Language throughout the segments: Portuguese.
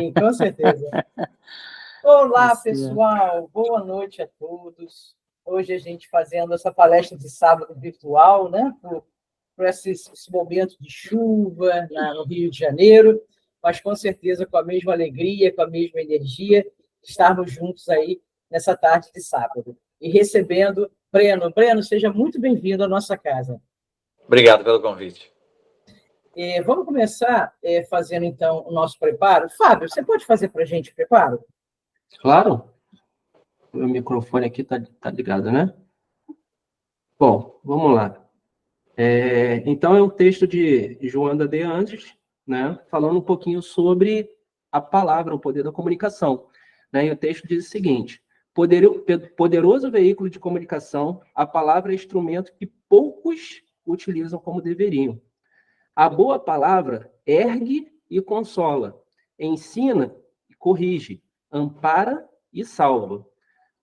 Sim, com certeza. Olá, Você- pessoal. Boa noite a todos. Hoje a gente fazendo essa palestra de sábado virtual, né? Por esse momento de chuva no Rio de Janeiro, mas com certeza com a mesma alegria, com a mesma energia, estarmos juntos aí nessa tarde de sábado. E recebendo Breno. Breno, seja muito bem-vindo à nossa casa. Obrigado pelo convite. Vamos começar fazendo, então, o nosso preparo. Fábio, você pode fazer para a gente o preparo? Claro, o meu microfone aqui tá ligado, né? Bom, vamos lá. Então, é um texto de Joana de Andes, né? Falando um pouquinho sobre a palavra, o poder da comunicação. Né? E o texto diz o seguinte: poderoso veículo de comunicação, a palavra é instrumento que poucos utilizam como deveriam. A boa palavra ergue e consola, ensina e corrige, ampara e salva.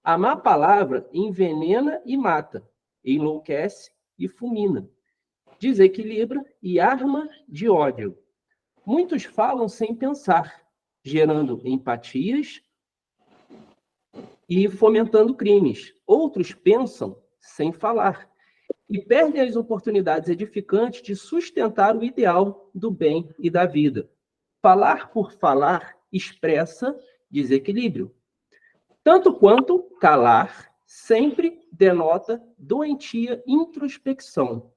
A má palavra envenena e mata, enlouquece e fulmina, desequilibra e arma de ódio. Muitos falam sem pensar, gerando empatias e fomentando crimes. Outros pensam sem falar e perdem as oportunidades edificantes de sustentar o ideal do bem e da vida. Falar por falar expressa desequilíbrio. Tanto quanto calar sempre denota doentia introspecção.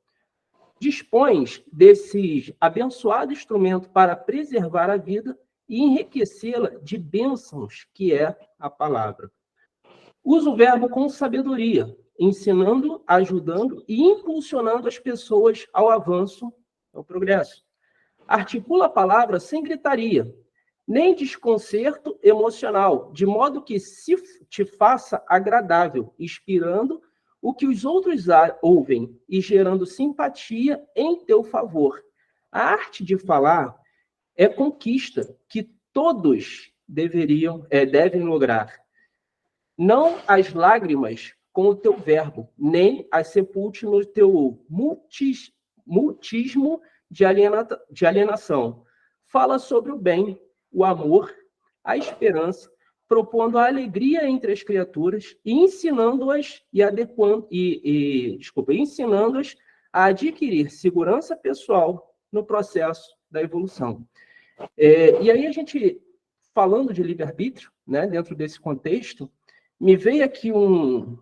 Dispões desses abençoado instrumento para preservar a vida e enriquecê-la de bênçãos, que é a palavra. Usa o verbo com sabedoria, ensinando, ajudando e impulsionando as pessoas ao avanço, ao progresso. Articula a palavra sem gritaria, nem desconcerto emocional, de modo que se te faça agradável, inspirando o que os outros ouvem e gerando simpatia em teu favor. A arte de falar é conquista que todos devem lograr. Não as lágrimas com o teu verbo, nem as sepulte no teu mutismo de alienação. Fala sobre o bem, o amor, a esperança, propondo a alegria entre as criaturas e ensinando-as ensinando-as a adquirir segurança pessoal no processo da evolução. E aí a gente, falando de livre-arbítrio, né, dentro desse contexto, me veio aqui um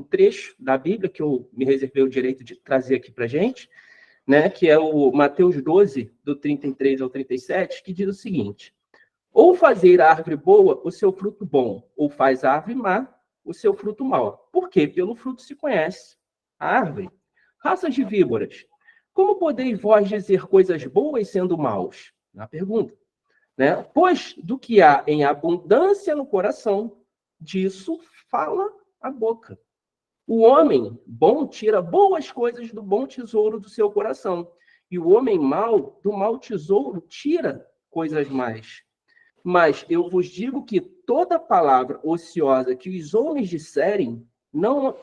trecho da Bíblia que eu me reservei o direito de trazer aqui para a gente, né, que é o Mateus 12, do 33 ao 37, que diz o seguinte: ou fazer a árvore boa o seu fruto bom, ou faz a árvore má o seu fruto mau. Por quê? Pelo fruto se conhece a árvore. Raças de víboras, como podeis vós dizer coisas boas sendo maus? Na pergunta. Né? Pois do que há em abundância no coração, disso fala a boca. O homem bom tira boas coisas do bom tesouro do seu coração, e o homem mau do mau tesouro tira coisas más. Mas eu vos digo que toda palavra ociosa que os homens disserem não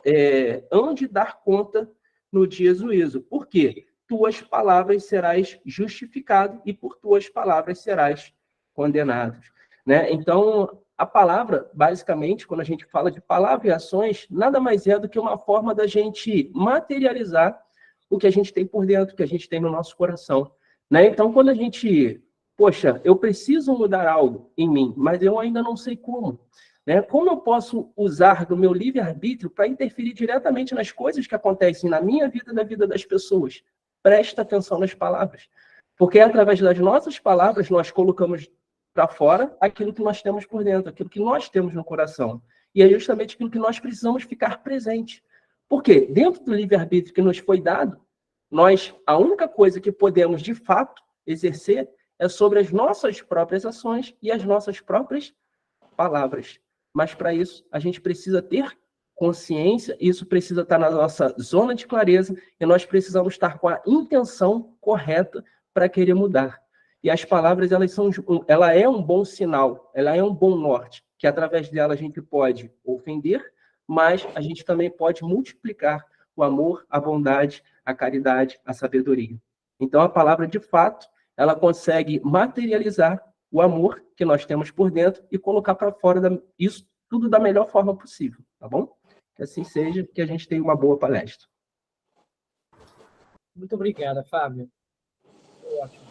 hão de dar conta no dia do juízo. Por quê? Tuas palavras serás justificado e por tuas palavras serás condenado. Né? Então, a palavra, basicamente, quando a gente fala de palavra e ações, nada mais é do que uma forma da gente materializar o que a gente tem por dentro, o que a gente tem no nosso coração. Né? Então, quando a gente... Poxa, eu preciso mudar algo em mim, mas eu ainda não sei como. Né? Como eu posso usar do meu livre-arbítrio para interferir diretamente nas coisas que acontecem na minha vida e na vida das pessoas? Presta atenção nas palavras. Porque através das nossas palavras nós colocamos para fora aquilo que nós temos por dentro, aquilo que nós temos no coração. E é justamente aquilo que nós precisamos ficar presente. Porque dentro do livre-arbítrio que nos foi dado, a única coisa que podemos, de fato, exercer é sobre as nossas próprias ações e as nossas próprias palavras. Mas, para isso, a gente precisa ter consciência, isso precisa estar na nossa zona de clareza, e nós precisamos estar com a intenção correta para querer mudar. E as palavras, ela é um bom sinal, ela é um bom norte, que através dela a gente pode ofender, mas a gente também pode multiplicar o amor, a bondade, a caridade, a sabedoria. Então, a palavra, de fato, ela consegue materializar o amor que nós temos por dentro e colocar para fora isso tudo da melhor forma possível, tá bom? Que assim seja, que a gente tenha uma boa palestra. Muito obrigada, Fábio. Ótimo.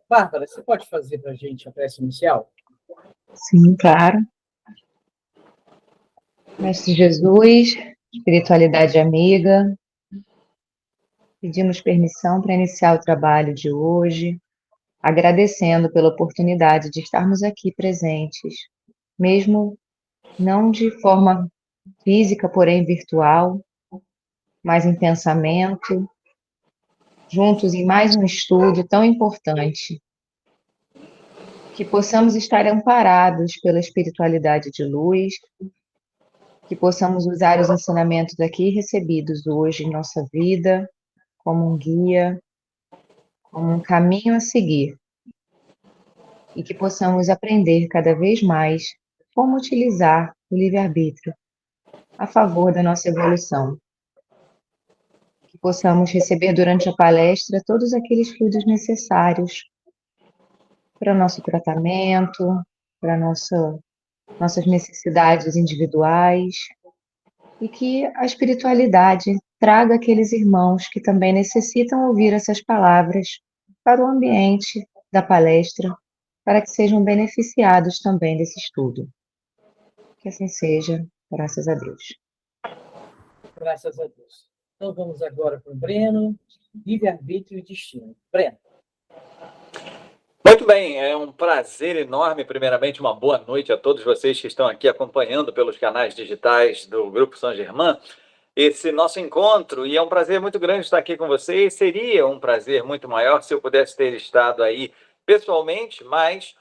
Bárbara, você pode fazer para a gente a prece inicial? Sim, claro. Mestre Jesus, espiritualidade amiga, pedimos permissão para iniciar o trabalho de hoje, agradecendo pela oportunidade de estarmos aqui presentes, mesmo não de forma física, porém virtual, mas em pensamento, juntos em mais um estudo tão importante, que possamos estar amparados pela espiritualidade de luz, que possamos usar os ensinamentos aqui recebidos hoje em nossa vida como um guia, como um caminho a seguir, e que possamos aprender cada vez mais como utilizar o livre-arbítrio a favor da nossa evolução. Que possamos receber durante a palestra todos aqueles fluidos necessários para o nosso tratamento, para nossas necessidades individuais, e que a espiritualidade traga aqueles irmãos que também necessitam ouvir essas palavras para o ambiente da palestra, para que sejam beneficiados também desse estudo. Que assim seja, graças a Deus. Graças a Deus. Então vamos agora para o Breno, livre-arbítrio e destino. Breno. Muito bem, é um prazer enorme. Primeiramente, uma boa noite a todos vocês que estão aqui acompanhando pelos canais digitais do Grupo Saint Germain esse nosso encontro, e é um prazer muito grande estar aqui com vocês. Seria um prazer muito maior se eu pudesse ter estado aí pessoalmente, mas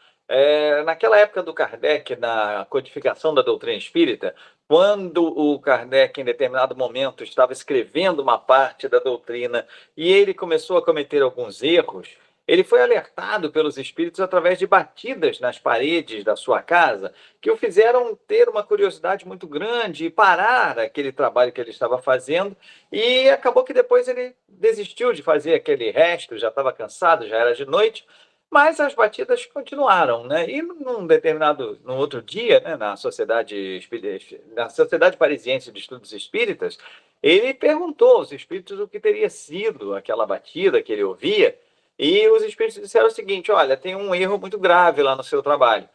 naquela época do Kardec, na codificação da doutrina espírita, quando o Kardec, em determinado momento, estava escrevendo uma parte da doutrina e ele começou a cometer alguns erros, ele foi alertado pelos espíritos através de batidas nas paredes da sua casa, que o fizeram ter uma curiosidade muito grande e parar aquele trabalho que ele estava fazendo, e acabou que depois ele desistiu de fazer aquele resto, já estava cansado, já era de noite, mas as batidas continuaram, né? E num outro dia, né, na Sociedade Parisiense de Estudos Espíritas, ele perguntou aos espíritos o que teria sido aquela batida que ele ouvia, e os espíritos disseram o seguinte: olha, tem um erro muito grave lá no seu trabalho.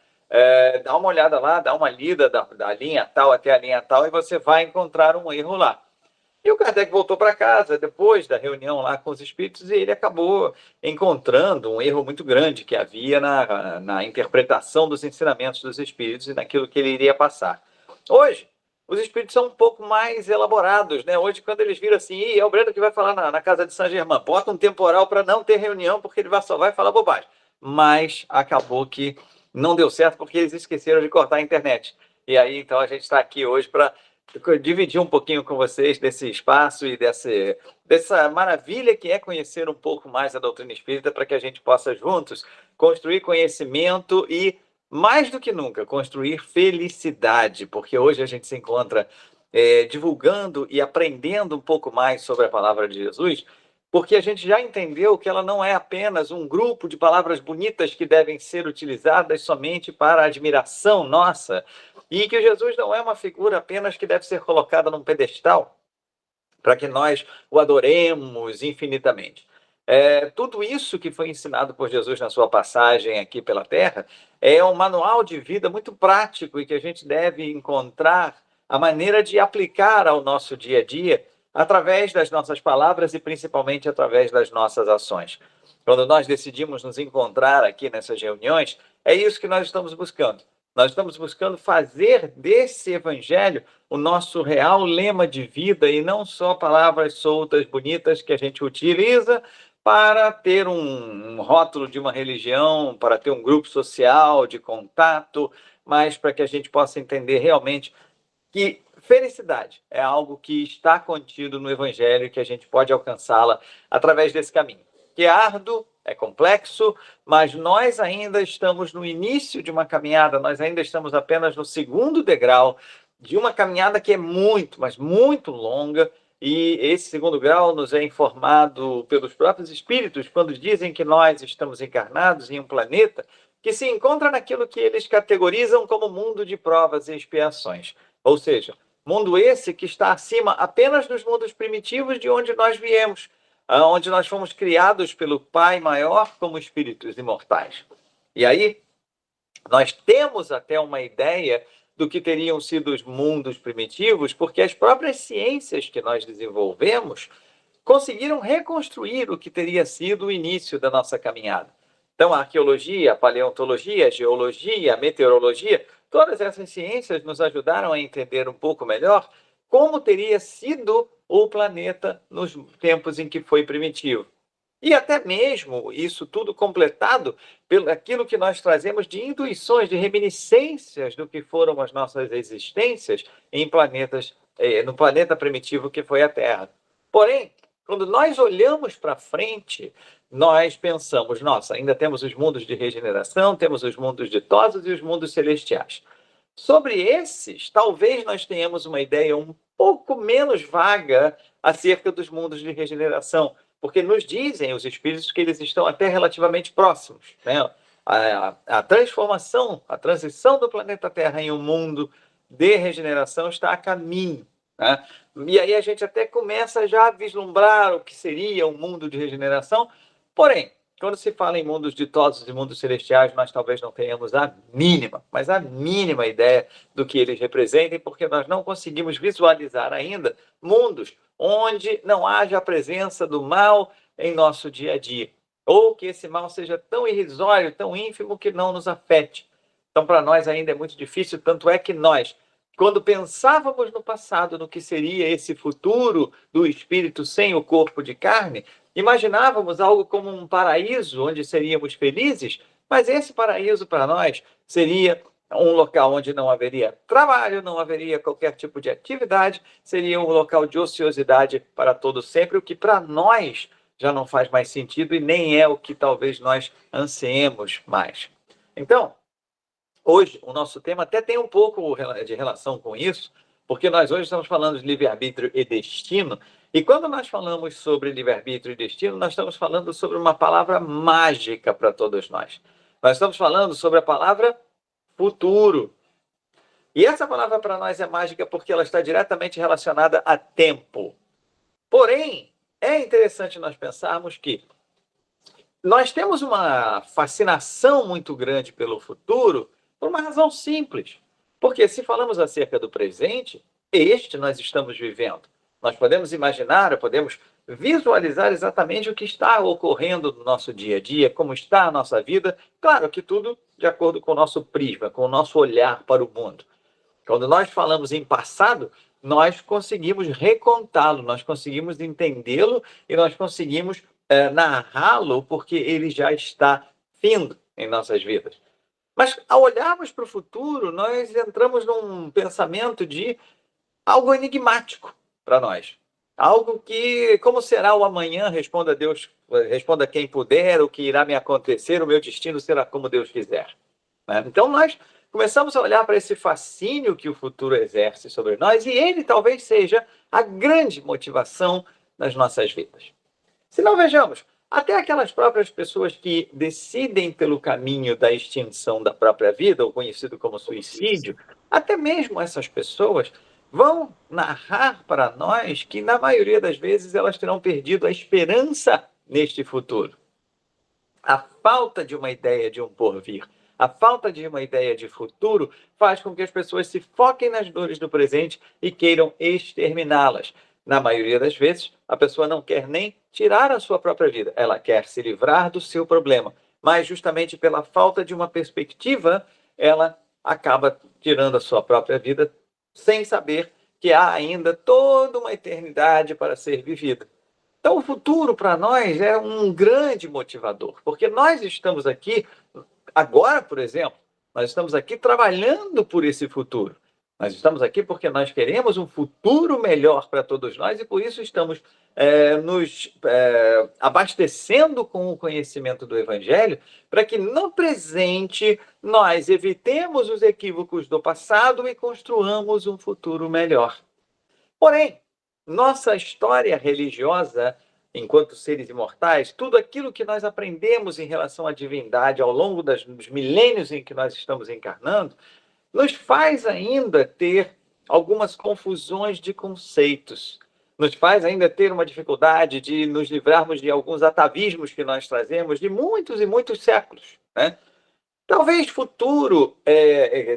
Dá uma olhada lá, dá uma lida da linha tal até a linha tal, e você vai encontrar um erro lá. E o Kardec voltou para casa depois da reunião lá com os espíritos, e ele acabou encontrando um erro muito grande que havia na interpretação dos ensinamentos dos espíritos e naquilo que ele iria passar. Hoje, os espíritos são um pouco mais elaborados, né? Hoje, quando eles viram assim, é o Breno que vai falar na casa de Saint Germain, bota um temporal para não ter reunião, porque ele só vai falar bobagem. Mas acabou que não deu certo, porque eles esqueceram de cortar a internet. E aí, então, a gente está aqui hoje para dividir um pouquinho com vocês desse espaço e dessa maravilha que é conhecer um pouco mais a doutrina espírita, para que a gente possa juntos construir conhecimento e, mais do que nunca, construir felicidade, porque hoje a gente se encontra divulgando e aprendendo um pouco mais sobre a palavra de Jesus, porque a gente já entendeu que ela não é apenas um grupo de palavras bonitas que devem ser utilizadas somente para a admiração nossa, e que Jesus não é uma figura apenas que deve ser colocada num pedestal para que nós o adoremos infinitamente. Tudo isso que foi ensinado por Jesus na sua passagem aqui pela Terra é um manual de vida muito prático e que a gente deve encontrar a maneira de aplicar ao nosso dia a dia através das nossas palavras e principalmente através das nossas ações. Quando nós decidimos nos encontrar aqui nessas reuniões, é isso que nós estamos buscando. Nós estamos buscando fazer desse evangelho o nosso real lema de vida e não só palavras soltas, bonitas, que a gente utiliza para ter um rótulo de uma religião, para ter um grupo social de contato, mas para que a gente possa entender realmente que felicidade é algo que está contido no evangelho e que a gente pode alcançá-la através desse caminho, que é árduo, é complexo, mas nós ainda estamos no início de uma caminhada, nós ainda estamos apenas no segundo degrau de uma caminhada que é muito, mas muito longa, e esse segundo grau nos é informado pelos próprios espíritos quando dizem que nós estamos encarnados em um planeta que se encontra naquilo que eles categorizam como mundo de provas e expiações. Ou seja, mundo esse que está acima apenas dos mundos primitivos de onde nós viemos, onde nós fomos criados pelo Pai maior como espíritos imortais. E aí, nós temos até uma ideia do que teriam sido os mundos primitivos, porque as próprias ciências que nós desenvolvemos conseguiram reconstruir o que teria sido o início da nossa caminhada. Então, a arqueologia, a paleontologia, a geologia, a meteorologia, todas essas ciências nos ajudaram a entender um pouco melhor como teria sido o planeta nos tempos em que foi primitivo. E até mesmo isso tudo completado pelo aquilo que nós trazemos de intuições, de reminiscências do que foram as nossas existências em planetas, no planeta primitivo que foi a Terra. Porém, quando nós olhamos para frente, nós pensamos, nossa, ainda temos os mundos de regeneração, temos os mundos ditosos e os mundos celestiais. Sobre esses, talvez nós tenhamos uma ideia um pouco menos vaga acerca dos mundos de regeneração, porque nos dizem os espíritos que eles estão até relativamente próximos, né? A transformação, a transição do planeta Terra em um mundo de regeneração está a caminho, né? E aí a gente até começa já a vislumbrar o que seria um mundo de regeneração. Porém, quando se fala em mundos ditosos e mundos celestiais, nós talvez não tenhamos a mínima, mas a mínima ideia do que eles representem, porque nós não conseguimos visualizar ainda mundos onde não haja a presença do mal em nosso dia a dia, ou que esse mal seja tão irrisório, tão ínfimo que não nos afete. Então, para nós ainda é muito difícil, tanto é que nós, quando pensávamos no passado, no que seria esse futuro do espírito sem o corpo de carne, imaginávamos algo como um paraíso onde seríamos felizes, mas esse paraíso para nós seria um local onde não haveria trabalho, não haveria qualquer tipo de atividade, seria um local de ociosidade para todo sempre, o que para nós já não faz mais sentido e nem é o que talvez nós ansiemos mais. Então, hoje, o nosso tema até tem um pouco de relação com isso, porque nós hoje estamos falando de livre-arbítrio e destino, e quando nós falamos sobre livre-arbítrio e destino, nós estamos falando sobre uma palavra mágica para todos nós. Nós estamos falando sobre a palavra futuro. E essa palavra para nós é mágica porque ela está diretamente relacionada a tempo. Porém, é interessante nós pensarmos que nós temos uma fascinação muito grande pelo futuro por uma razão simples. Porque se falamos acerca do presente, este nós estamos vivendo. Nós podemos imaginar, podemos visualizar exatamente o que está ocorrendo no nosso dia a dia, como está a nossa vida. Claro que tudo de acordo com o nosso prisma, com o nosso olhar para o mundo. Quando nós falamos em passado, nós conseguimos recontá-lo, nós conseguimos entendê-lo e nós conseguimos narrá-lo porque ele já está findo em nossas vidas. Mas ao olharmos para o futuro, nós entramos num pensamento de algo enigmático para nós. Algo que, como será o amanhã? Responda a Deus, responda quem puder, o que irá me acontecer, o meu destino será como Deus quiser. Então nós começamos a olhar para esse fascínio que o futuro exerce sobre nós e ele talvez seja a grande motivação das nossas vidas. Se não, vejamos, até aquelas próprias pessoas que decidem pelo caminho da extinção da própria vida, o conhecido como suicídio, até mesmo essas pessoas vão narrar para nós que, na maioria das vezes, elas terão perdido a esperança neste futuro. A falta de uma ideia de um porvir, a falta de uma ideia de futuro faz com que as pessoas se foquem nas dores do presente e queiram exterminá-las. Na maioria das vezes, a pessoa não quer nem tirar a sua própria vida, ela quer se livrar do seu problema, mas justamente pela falta de uma perspectiva, ela acaba tirando a sua própria vida sem saber que há ainda toda uma eternidade para ser vivida. Então, o futuro para nós é um grande motivador, porque nós estamos aqui, agora, por exemplo, nós estamos aqui trabalhando por esse futuro. Nós estamos aqui porque nós queremos um futuro melhor para todos nós e por isso estamos nos abastecendo com o conhecimento do Evangelho para que no presente nós evitemos os equívocos do passado e construamos um futuro melhor. Porém, nossa história religiosa enquanto seres imortais, tudo aquilo que nós aprendemos em relação à divindade ao longo dos milênios em que nós estamos encarnando, nos faz ainda ter algumas confusões de conceitos, nos faz ainda ter uma dificuldade de nos livrarmos de alguns atavismos que nós trazemos de muitos e muitos séculos, né? Talvez futuro,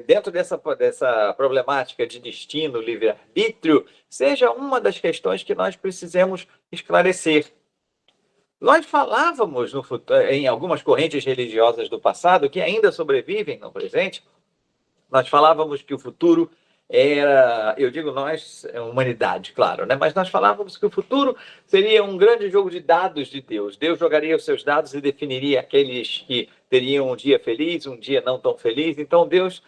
dentro dessa problemática de destino, livre-arbítrio, seja uma das questões que nós precisamos esclarecer. Nós falávamos no futuro, em algumas correntes religiosas do passado, que ainda sobrevivem no presente, nós falávamos que o futuro era, eu digo nós, humanidade, claro, né? Mas nós falávamos que o futuro seria um grande jogo de dados de Deus. Deus jogaria os seus dados e definiria aqueles que teriam um dia feliz, um dia não tão feliz. Então Deus,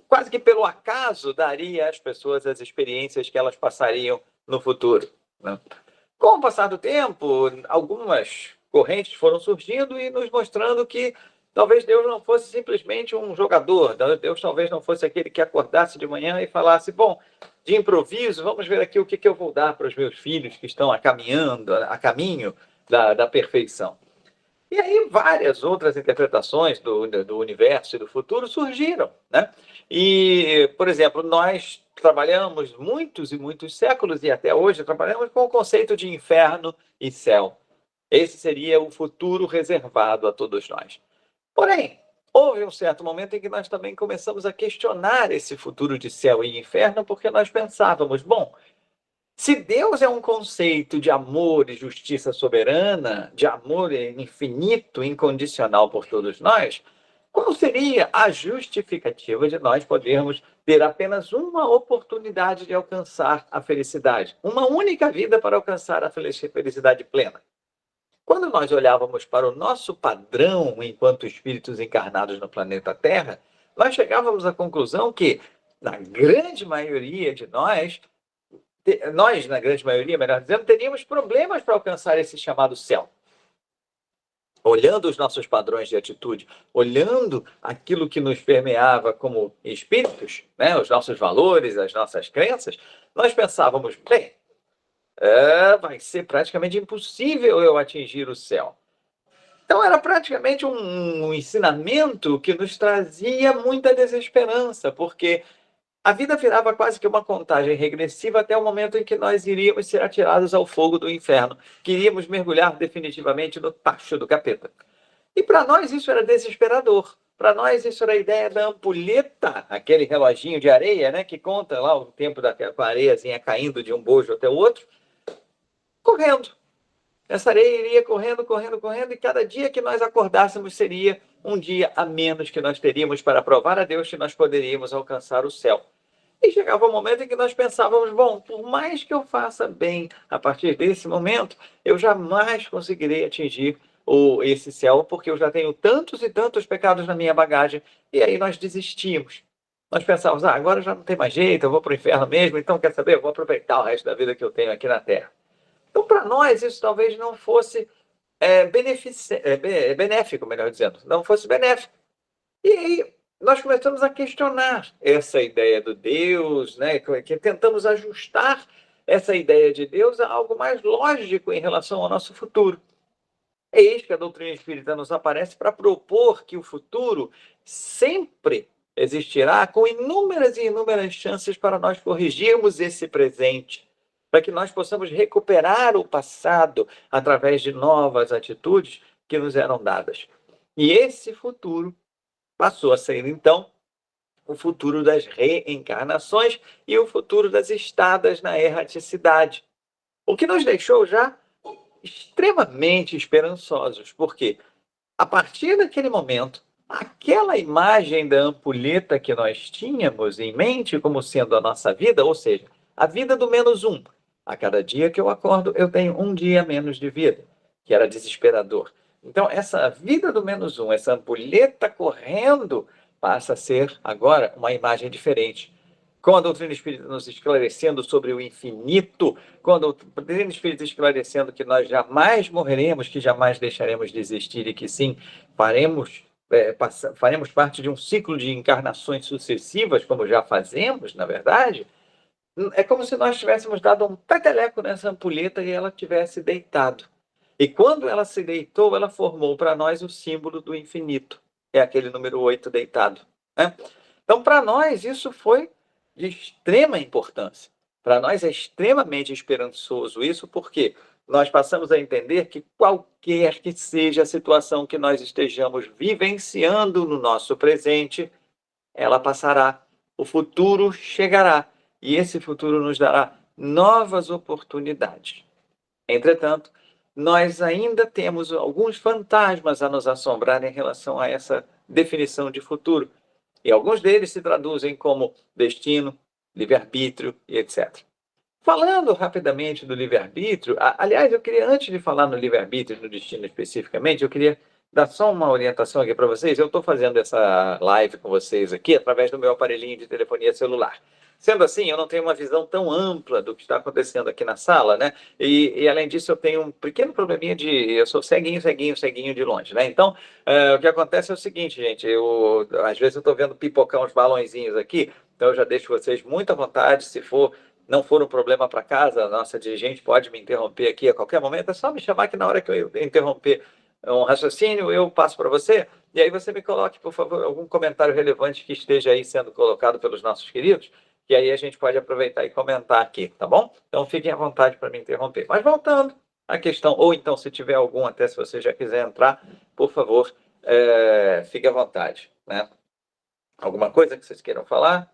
quase que pelo acaso, daria às pessoas as experiências que elas passariam no futuro, né? Com o passar do tempo, algumas correntes foram surgindo e nos mostrando que talvez Deus não fosse simplesmente um jogador, Deus talvez não fosse aquele que acordasse de manhã e falasse, bom, de improviso, vamos ver aqui o que eu vou dar para os meus filhos que estão a caminho da perfeição. E aí várias outras interpretações do universo e do futuro surgiram, né? E, por exemplo, nós trabalhamos muitos e muitos séculos e até hoje trabalhamos com o conceito de inferno e céu. Esse seria o futuro reservado a todos nós. Porém, houve um certo momento em que nós também começamos a questionar esse futuro de céu e inferno, porque nós pensávamos, bom, se Deus é um conceito de amor e justiça soberana, de amor infinito, incondicional por todos nós, qual seria a justificativa de nós podermos ter apenas uma oportunidade de alcançar a felicidade? Uma única vida para alcançar a felicidade plena. Quando nós olhávamos para o nosso padrão enquanto espíritos encarnados no planeta Terra, nós chegávamos à conclusão que, na grande maioria de nós, na grande maioria, melhor dizendo, teríamos problemas para alcançar esse chamado céu. Olhando os nossos padrões de atitude, olhando aquilo que nos permeava como espíritos, né, os nossos valores, as nossas crenças, nós pensávamos, bem, vai ser praticamente impossível eu atingir o céu. Então era praticamente um ensinamento que nos trazia muita desesperança, porque a vida virava quase que uma contagem regressiva até o momento em que nós iríamos ser atirados ao fogo do inferno, que iríamos mergulhar definitivamente no tacho do capeta. E para nós isso era desesperador. Para nós isso era a ideia da ampulheta, aquele reloginho de areia, né, que conta lá o tempo com a areiazinha caindo de um bojo até o outro, correndo. Essa areia iria correndo, correndo, correndo, e cada dia que nós acordássemos seria um dia a menos que nós teríamos para provar a Deus que nós poderíamos alcançar o céu. E chegava um momento em que nós pensávamos, bom, por mais que eu faça bem a partir desse momento, eu jamais conseguirei atingir esse céu, porque eu já tenho tantos e tantos pecados na minha bagagem, e aí nós desistimos. Nós pensávamos, agora já não tem mais jeito, eu vou para o inferno mesmo, então quer saber, eu vou aproveitar o resto da vida que eu tenho aqui na Terra. Então, para nós, isso talvez não fosse benéfico, melhor dizendo, não fosse benéfico. E aí nós começamos a questionar essa ideia do Deus, né? Que tentamos ajustar essa ideia de Deus a algo mais lógico em relação ao nosso futuro. Eis que a doutrina espírita nos aparece para propor que o futuro sempre existirá com inúmeras e inúmeras chances para nós corrigirmos esse presente, para que nós possamos recuperar o passado através de novas atitudes que nos eram dadas. E esse futuro passou a ser, então, o futuro das reencarnações e o futuro das estadas na erraticidade. O que nos deixou já extremamente esperançosos, porque a partir daquele momento, aquela imagem da ampulheta que nós tínhamos em mente como sendo a nossa vida, ou seja, a vida do -1, a cada dia que eu acordo, eu tenho um dia menos de vida, que era desesperador. Então, essa vida do -1, essa ampulheta correndo, passa a ser agora uma imagem diferente. Com a doutrina espírita nos esclarecendo sobre o infinito, com a doutrina espírita esclarecendo que nós jamais morreremos, que jamais deixaremos de existir e que sim, faremos parte de um ciclo de encarnações sucessivas, como já fazemos, na verdade, É como se nós tivéssemos dado um peteleco nessa ampulheta e ela tivesse deitado. E quando ela se deitou, ela formou para nós o símbolo do infinito. É aquele número 8 deitado, né? Então, para nós, isso foi de extrema importância. Para nós é extremamente esperançoso isso, porque nós passamos a entender que qualquer que seja a situação que nós estejamos vivenciando no nosso presente, ela passará. O futuro chegará. E esse futuro nos dará novas oportunidades. Entretanto, nós ainda temos alguns fantasmas a nos assombrar em relação a essa definição de futuro. E alguns deles se traduzem como destino, livre-arbítrio e etc. Falando rapidamente do livre-arbítrio, aliás, eu queria, antes de falar no livre-arbítrio e no destino especificamente, eu queria dar só uma orientação aqui para vocês. Eu estou fazendo essa live com vocês aqui através do meu aparelhinho de telefonia celular. Sendo assim, eu não tenho uma visão tão ampla do que está acontecendo aqui na sala, né? E além disso, eu tenho um pequeno probleminha eu sou ceguinho de longe, né? Então, o que acontece é o seguinte, gente, às vezes eu estou vendo pipocar uns balõezinhos aqui, então eu já deixo vocês muito à vontade, se não for um problema para casa, a nossa dirigente pode me interromper aqui a qualquer momento, é só me chamar que na hora que eu interromper um raciocínio, eu passo para você, e aí você me coloque, por favor, algum comentário relevante que esteja aí sendo colocado pelos nossos queridos, e aí a gente pode aproveitar e comentar aqui, tá bom? Então fiquem à vontade para me interromper. Mas voltando à questão, ou então se tiver algum, até se você já quiser entrar, por favor, fique à vontade, né? Alguma coisa que vocês queiram falar?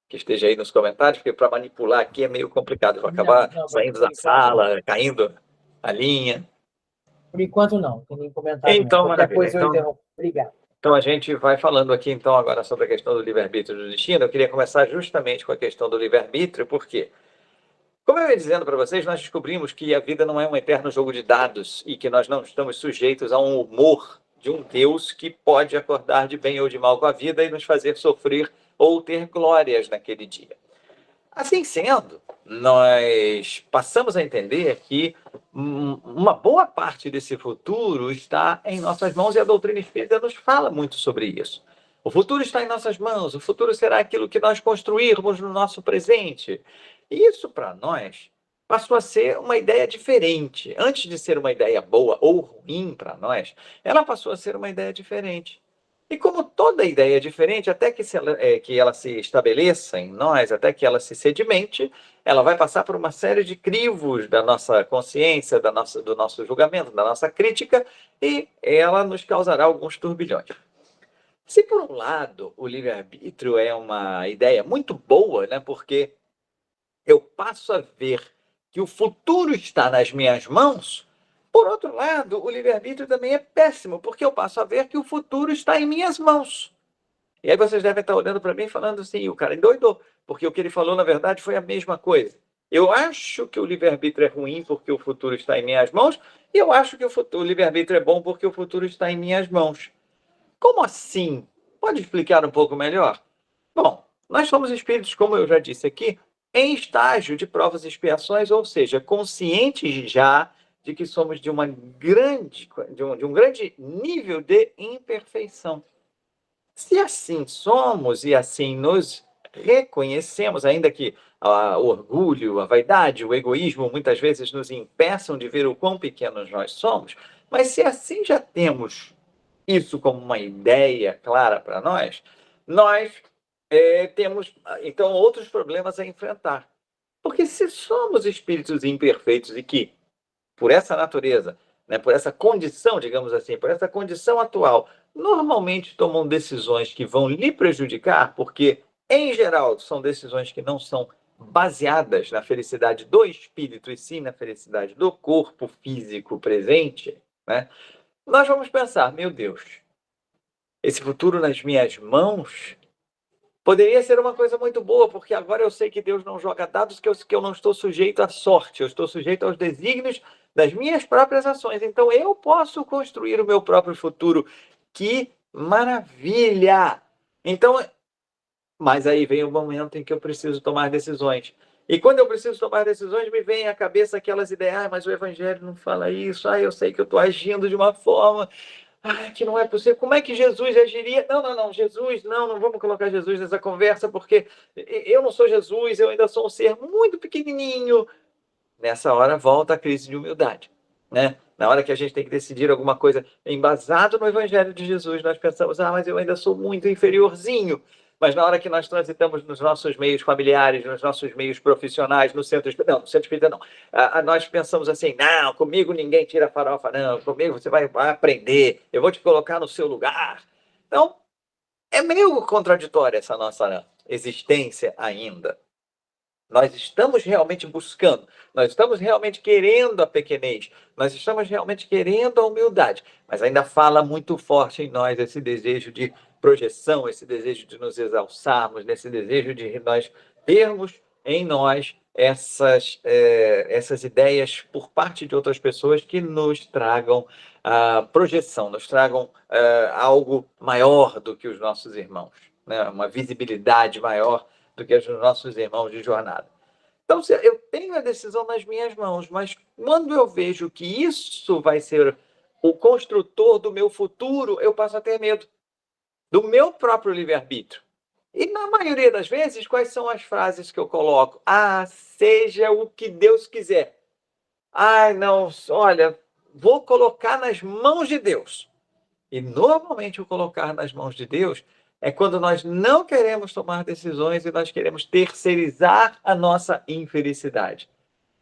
Que esteja aí nos comentários, porque para manipular aqui é meio complicado. Vou acabar saindo da sala, caindo a linha. Por enquanto, não. Tem nenhum comentário. Então, Qualquer coisa eu interrompo. Obrigado. Então, a gente vai falando aqui, então, agora sobre a questão do livre-arbítrio e do destino. Eu queria começar justamente com a questão do livre-arbítrio, porque, como eu ia dizendo para vocês, nós descobrimos que a vida não é um eterno jogo de dados e que nós não estamos sujeitos a um humor de um Deus que pode acordar de bem ou de mal com a vida e nos fazer sofrer ou ter glórias naquele dia. Assim sendo, nós passamos a entender que uma boa parte desse futuro está em nossas mãos e a doutrina espírita nos fala muito sobre isso. O futuro está em nossas mãos, o futuro será aquilo que nós construirmos no nosso presente. E isso, para nós, passou a ser uma ideia diferente. Antes de ser uma ideia boa ou ruim para nós, ela passou a ser uma ideia diferente. E como toda ideia é diferente, até que ela se estabeleça em nós, até que ela se sedimente, ela vai passar por uma série de crivos da nossa consciência, do nosso julgamento, da nossa crítica, e ela nos causará alguns turbilhões. Se, por um lado, o livre-arbítrio é uma ideia muito boa, né, porque eu passo a ver que o futuro está nas minhas mãos, por outro lado, o livre-arbítrio também é péssimo, porque eu passo a ver que o futuro está em minhas mãos. E aí vocês devem estar olhando para mim e falando assim, o cara endoidou, porque o que ele falou, na verdade, foi a mesma coisa. Eu acho que o livre-arbítrio é ruim porque o futuro está em minhas mãos, e eu acho que o livre-arbítrio é bom porque o futuro está em minhas mãos. Como assim? Pode explicar um pouco melhor? Bom, nós somos espíritos, como eu já disse aqui, em estágio de provas e expiações, ou seja, conscientes já de que somos de um grande nível de imperfeição. Se assim somos e assim nos reconhecemos, ainda que o orgulho, a vaidade, o egoísmo muitas vezes nos impeçam de ver o quão pequenos nós somos, mas se assim já temos isso como uma ideia clara para nós temos, então, outros problemas a enfrentar. Porque se somos espíritos imperfeitos e que, por essa natureza, né, por essa condição, digamos assim, por essa condição atual, normalmente tomam decisões que vão lhe prejudicar, porque, em geral, são decisões que não são baseadas na felicidade do espírito e sim na felicidade do corpo físico presente, né? Nós vamos pensar, meu Deus, esse futuro nas minhas mãos poderia ser uma coisa muito boa, porque agora eu sei que Deus não joga dados, que eu não estou sujeito à sorte, eu estou sujeito aos desígnios das minhas próprias ações. Então eu posso construir o meu próprio futuro. Que maravilha! Então, mas aí vem o momento em que eu preciso tomar decisões. E quando eu preciso tomar decisões, me vem à cabeça aquelas ideias, mas o Evangelho não fala isso, eu sei que eu estou agindo de uma forma, que não é possível. Como é que Jesus agiria? Não, Jesus, não vamos colocar Jesus nessa conversa, porque eu não sou Jesus, eu ainda sou um ser muito pequenininho. Nessa hora volta a crise de humildade, né? Na hora que a gente tem que decidir alguma coisa embasado no Evangelho de Jesus, nós pensamos, mas eu ainda sou muito inferiorzinho. Mas na hora que nós transitamos nos nossos meios familiares, nos nossos meios profissionais, no centro espírita, não, no centro espírita não. Nós pensamos assim, não, comigo ninguém tira farofa, não, comigo você vai aprender, eu vou te colocar no seu lugar. Então, é meio contraditória essa nossa existência ainda. Nós estamos realmente buscando, nós estamos realmente querendo a pequenez, nós estamos realmente querendo a humildade, mas ainda fala muito forte em nós esse desejo de projeção, esse desejo de nos exalçarmos, esse desejo de nós termos em nós essas ideias por parte de outras pessoas que nos tragam projeção, nos tragam algo maior do que os nossos irmãos, né? Uma visibilidade maior do que os nossos irmãos de jornada. Então, eu tenho a decisão nas minhas mãos, mas quando eu vejo que isso vai ser o construtor do meu futuro, eu passo a ter medo do meu próprio livre-arbítrio. E, na maioria das vezes, quais são as frases que eu coloco? Seja o que Deus quiser. Não, olha, vou colocar nas mãos de Deus. E, normalmente, o colocar nas mãos de Deus é quando nós não queremos tomar decisões e nós queremos terceirizar a nossa infelicidade.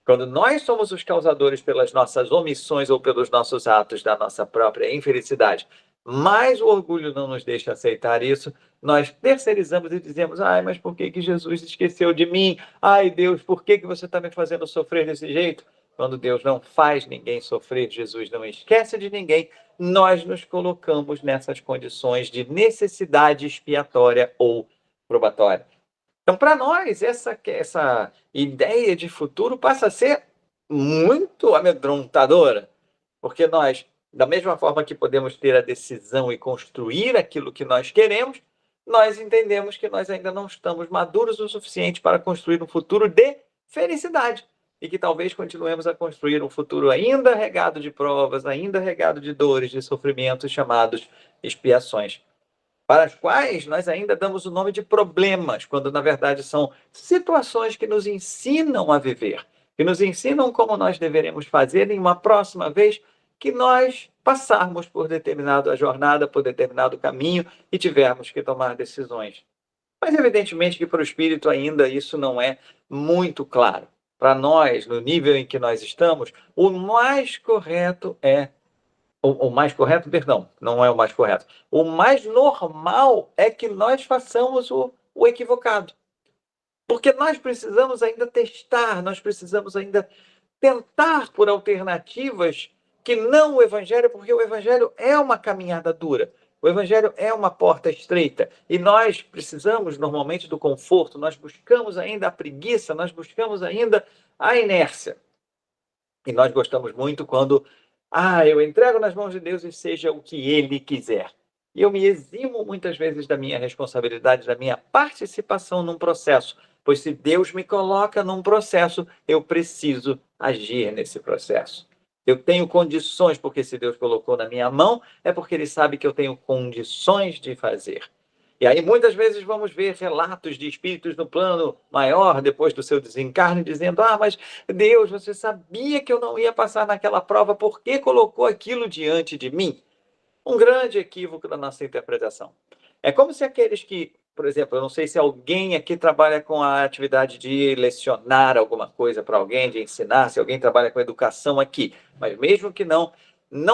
Quando nós somos os causadores pelas nossas omissões ou pelos nossos atos da nossa própria infelicidade, mas o orgulho não nos deixa aceitar isso, nós terceirizamos e dizemos, mas por que Jesus esqueceu de mim? Deus, por que você está me fazendo sofrer desse jeito? Quando Deus não faz ninguém sofrer, Jesus não esquece de ninguém, nós nos colocamos nessas condições de necessidade expiatória ou probatória. Então, para nós, essa ideia de futuro passa a ser muito amedrontadora, porque nós, da mesma forma que podemos ter a decisão e construir aquilo que nós queremos, nós entendemos que nós ainda não estamos maduros o suficiente para construir um futuro de felicidade. E que talvez continuemos a construir um futuro ainda regado de provas, ainda regado de dores, de sofrimentos chamados expiações, para as quais nós ainda damos o nome de problemas, quando na verdade são situações que nos ensinam a viver, que nos ensinam como nós deveremos fazer em uma próxima vez que nós passarmos por determinada jornada, por determinado caminho e tivermos que tomar decisões. Mas evidentemente que para o espírito ainda isso não é muito claro. Para nós, no nível em que nós estamos, o mais correto não é o mais correto. O mais normal é que nós façamos o equivocado. Porque nós precisamos ainda testar, nós precisamos ainda tentar por alternativas que não o Evangelho, porque o Evangelho é uma caminhada dura. O Evangelho é uma porta estreita e nós precisamos normalmente do conforto, nós buscamos ainda a preguiça, nós buscamos ainda a inércia. E nós gostamos muito quando, eu entrego nas mãos de Deus e seja o que Ele quiser. E eu me eximo muitas vezes da minha responsabilidade, da minha participação num processo, pois se Deus me coloca num processo, eu preciso agir nesse processo. Eu tenho condições, porque se Deus colocou na minha mão, é porque Ele sabe que eu tenho condições de fazer. E aí muitas vezes vamos ver relatos de espíritos no plano maior, depois do seu desencarne, dizendo, mas Deus, você sabia que eu não ia passar naquela prova, por que colocou aquilo diante de mim? Um grande equívoco da nossa interpretação. É como se aqueles que, por exemplo, eu não sei se alguém aqui trabalha com a atividade de lecionar alguma coisa para alguém, de ensinar, se alguém trabalha com educação aqui, mas mesmo que não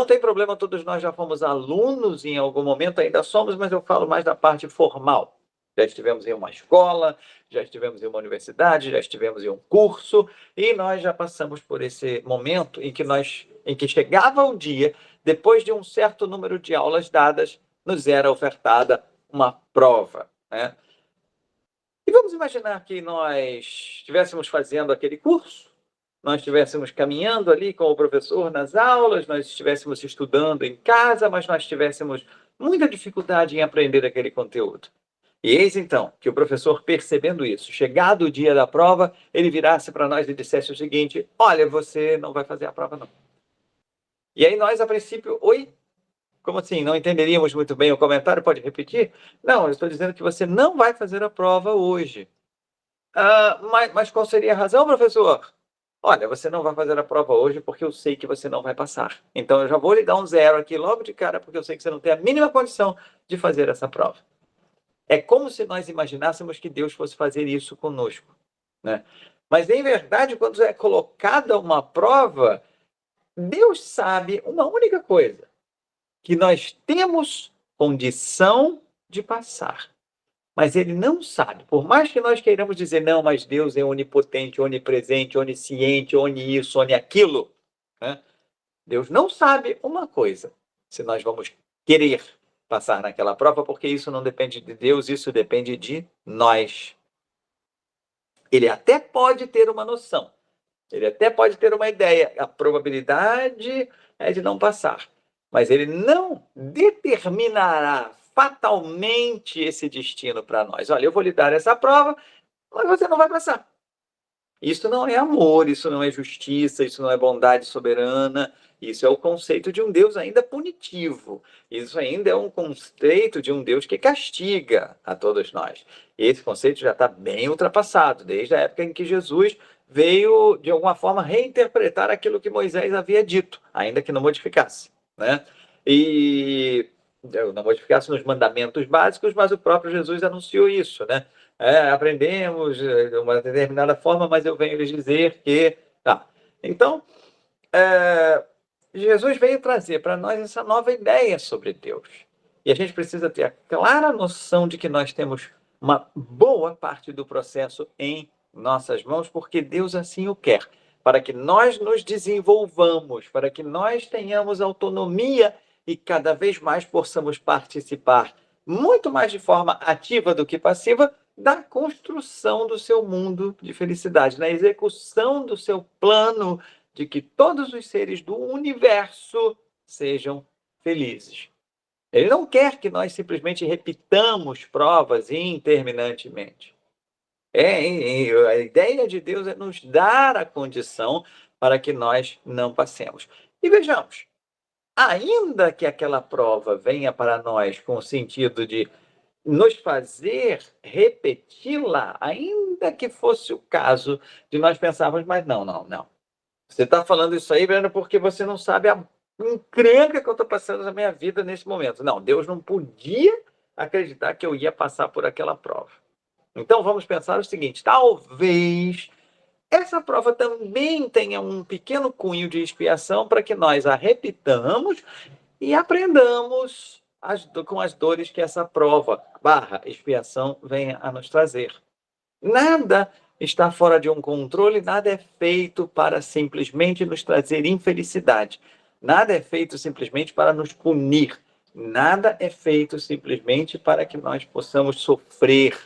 tem problema, todos nós já fomos alunos em algum momento, ainda somos, mas eu falo mais da parte formal. Já estivemos em uma escola, já estivemos em uma universidade, já estivemos em um curso, e nós já passamos por esse momento em que chegava o dia, depois de um certo número de aulas dadas, nos era ofertada uma prova, né? E vamos imaginar que nós estivéssemos fazendo aquele curso, nós estivéssemos caminhando ali com o professor nas aulas, nós estivéssemos estudando em casa, mas nós tivéssemos muita dificuldade em aprender aquele conteúdo. E eis então que o professor, percebendo isso, chegado o dia da prova, ele virasse para nós e dissesse o seguinte, olha, você não vai fazer a prova não. E aí nós, a princípio, Como assim? Não entenderíamos muito bem o comentário? Pode repetir? Não, eu estou dizendo que você não vai fazer a prova hoje. Mas qual seria a razão, professor? Olha, você não vai fazer a prova hoje porque eu sei que você não vai passar. Então, eu já vou lhe dar um 0 aqui logo de cara, porque eu sei que você não tem a mínima condição de fazer essa prova. É como se nós imaginássemos que Deus fosse fazer isso conosco, né? Mas, em verdade, quando é colocada uma prova, Deus sabe uma única coisa, que nós temos condição de passar. Mas ele não sabe, por mais que nós queiramos dizer, não, mas Deus é onipotente, onipresente, onisciente, oni isso, oni aquilo, né? Deus não sabe uma coisa, se nós vamos querer passar naquela prova, porque isso não depende de Deus, isso depende de nós. Ele até pode ter uma noção, ele até pode ter uma ideia, a probabilidade é de não passar, mas ele não determinará fatalmente esse destino para nós. Olha, eu vou lhe dar essa prova, mas você não vai passar. Isso não é amor, isso não é justiça, isso não é bondade soberana, isso é o conceito de um Deus ainda punitivo. Isso ainda é um conceito de um Deus que castiga a todos nós. Esse conceito já está bem ultrapassado, desde a época em que Jesus veio, de alguma forma, reinterpretar aquilo que Moisés havia dito, ainda que não modificasse, né? E não modificasse nos mandamentos básicos, mas o próprio Jesus anunciou isso, né? Aprendemos de uma determinada forma, mas eu venho lhes dizer que... Tá. Então, Jesus veio trazer para nós essa nova ideia sobre Deus. E a gente precisa ter a clara noção de que nós temos uma boa parte do processo em nossas mãos, porque Deus assim o quer, para que nós nos desenvolvamos, para que nós tenhamos autonomia e cada vez mais possamos participar, muito mais de forma ativa do que passiva, da construção do seu mundo de felicidade, na execução do seu plano de que todos os seres do universo sejam felizes. Ele não quer que nós simplesmente repitamos provas interminantemente. A ideia de Deus é nos dar a condição para que nós não passemos. E vejamos, ainda que aquela prova venha para nós com o sentido de nos fazer repeti-la, ainda que fosse o caso de nós pensarmos, mas não. Você está falando isso aí, Breno, porque você não sabe a encrenca que eu estou passando na minha vida nesse momento. Não, Deus não podia acreditar que eu ia passar por aquela prova. Então, vamos pensar o seguinte, talvez essa prova também tenha um pequeno cunho de expiação para que nós a repitamos e aprendamos com as dores que essa prova / expiação venha a nos trazer. Nada está fora de um controle, nada é feito para simplesmente nos trazer infelicidade. Nada é feito simplesmente para nos punir. Nada é feito simplesmente para que nós possamos sofrer.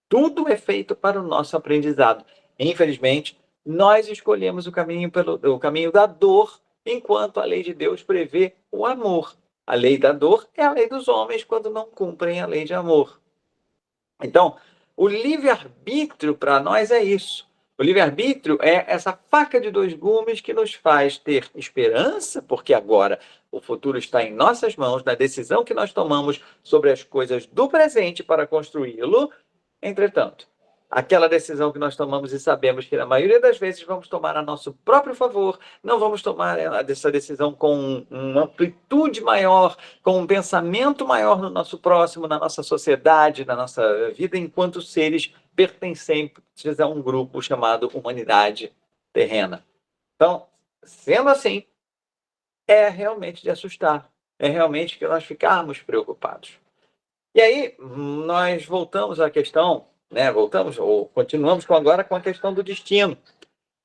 Tudo é feito para o nosso aprendizado. Infelizmente, nós escolhemos o caminho da dor, enquanto a lei de Deus prevê o amor. A lei da dor é a lei dos homens quando não cumprem a lei de amor. Então, o livre-arbítrio para nós é isso. O livre-arbítrio é essa faca de dois gumes que nos faz ter esperança, porque agora o futuro está em nossas mãos, na decisão que nós tomamos sobre as coisas do presente para construí-lo. Entretanto, aquela decisão que nós tomamos e sabemos que na maioria das vezes vamos tomar a nosso próprio favor, não vamos tomar essa decisão com uma amplitude maior, com um pensamento maior no nosso próximo, na nossa sociedade, na nossa vida, enquanto seres pertencentes a um grupo chamado humanidade terrena. Então, sendo assim, é realmente de assustar, é realmente que nós ficarmos preocupados. E aí, nós voltamos à questão, né? Continuamos agora com a questão do destino,